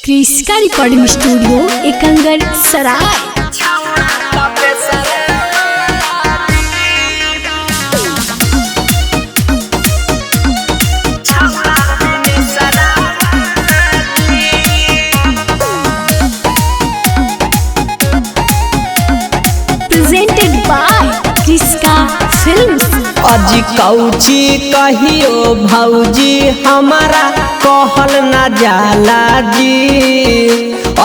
क्रिस्का recording studio Ekangar Sarai. Presented by Kriska films. अजी कौची कहियो भौजी हमारा कहल न जाला जी।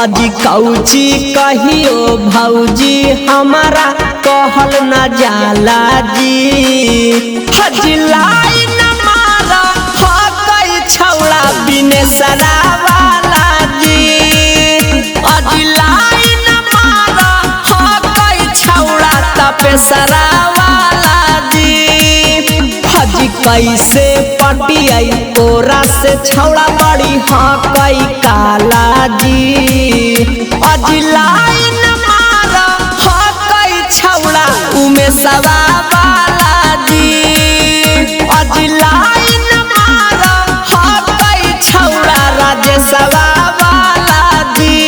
अजी कौची कहियो भौजी हमारा कहल न जाला जी। हजी लाइन मारा हो गई छौड़ा बिने सरावाला जी। अजी लाइन मारा हो गई छौड़ा तपे सरावाला जी। हजी कैसे पटियाई तोरा से छौड़ा बड़ी हकई काला जी। अजी लाइन मारा हकई छौड़ा उमे सवावाला जी। अजी लाइन मारा हकई छौड़ा राजे सवावाला जी।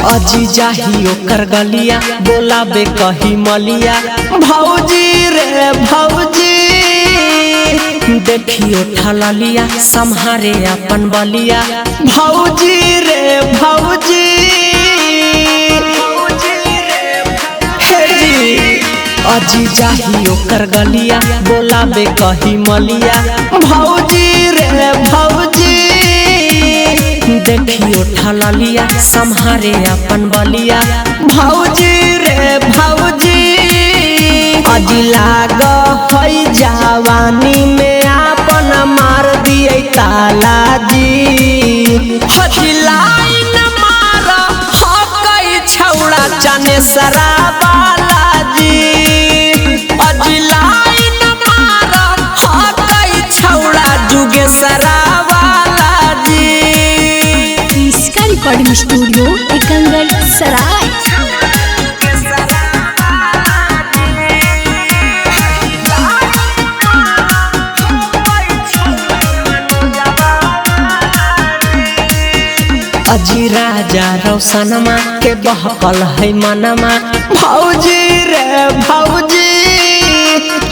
अजी जाही ओकर गलिया बोलाबे कही मलिया भौजी रे भौजी। देखियो ठललिया सम्हारे अपन बलिया भौजी रे भौजी। हे जी अजी जाही ओकर गलिया बोलाबे कही मलिया भौजी रे भौजी। देखियो ठललिया सम्हारे अपन बलिया भौजी रे भौजी। अजी लाग हई जवानी में अपन मार दिए ताला जी। हजी लाइन मार हकई छौड़ा चने सरावाला जी। अजी लाइन मार हकई छौड़ा जुगे सरावाला जी। क्रिस्का रिकॉर्डिंग स्टूडियो एकंगर सराय। अजी राजा रौशनमा के बहकल है मनमा भौजी रे भौजी।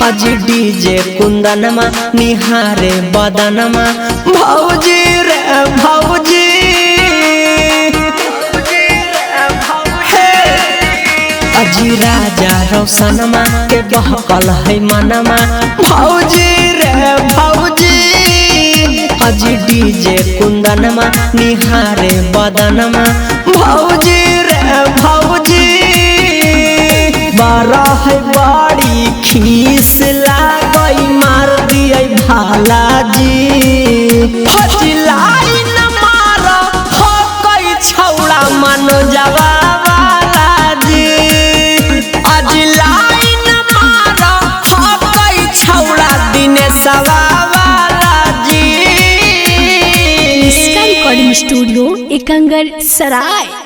अजी डीजे कुंदनमा निहारे बदनमा भौजी रे भौजी। अजी राजा रौशनमा के बहकल है मनमा भौजी रे भौजी। अजी डीजे कुंदनमा निहारे बदनमा भौजी रे भौजी। बरह बड़ी खीस लागई मार दिए भाला जी। हजी लाइन मार हो गई छौड़ा मनो जवावाला जी। अजी लाइन मार हो गई छौड़ा दिने सवावाला जी। क्रिस्का रिकॉर्डिंग स्टूडियो एकंगर सराय।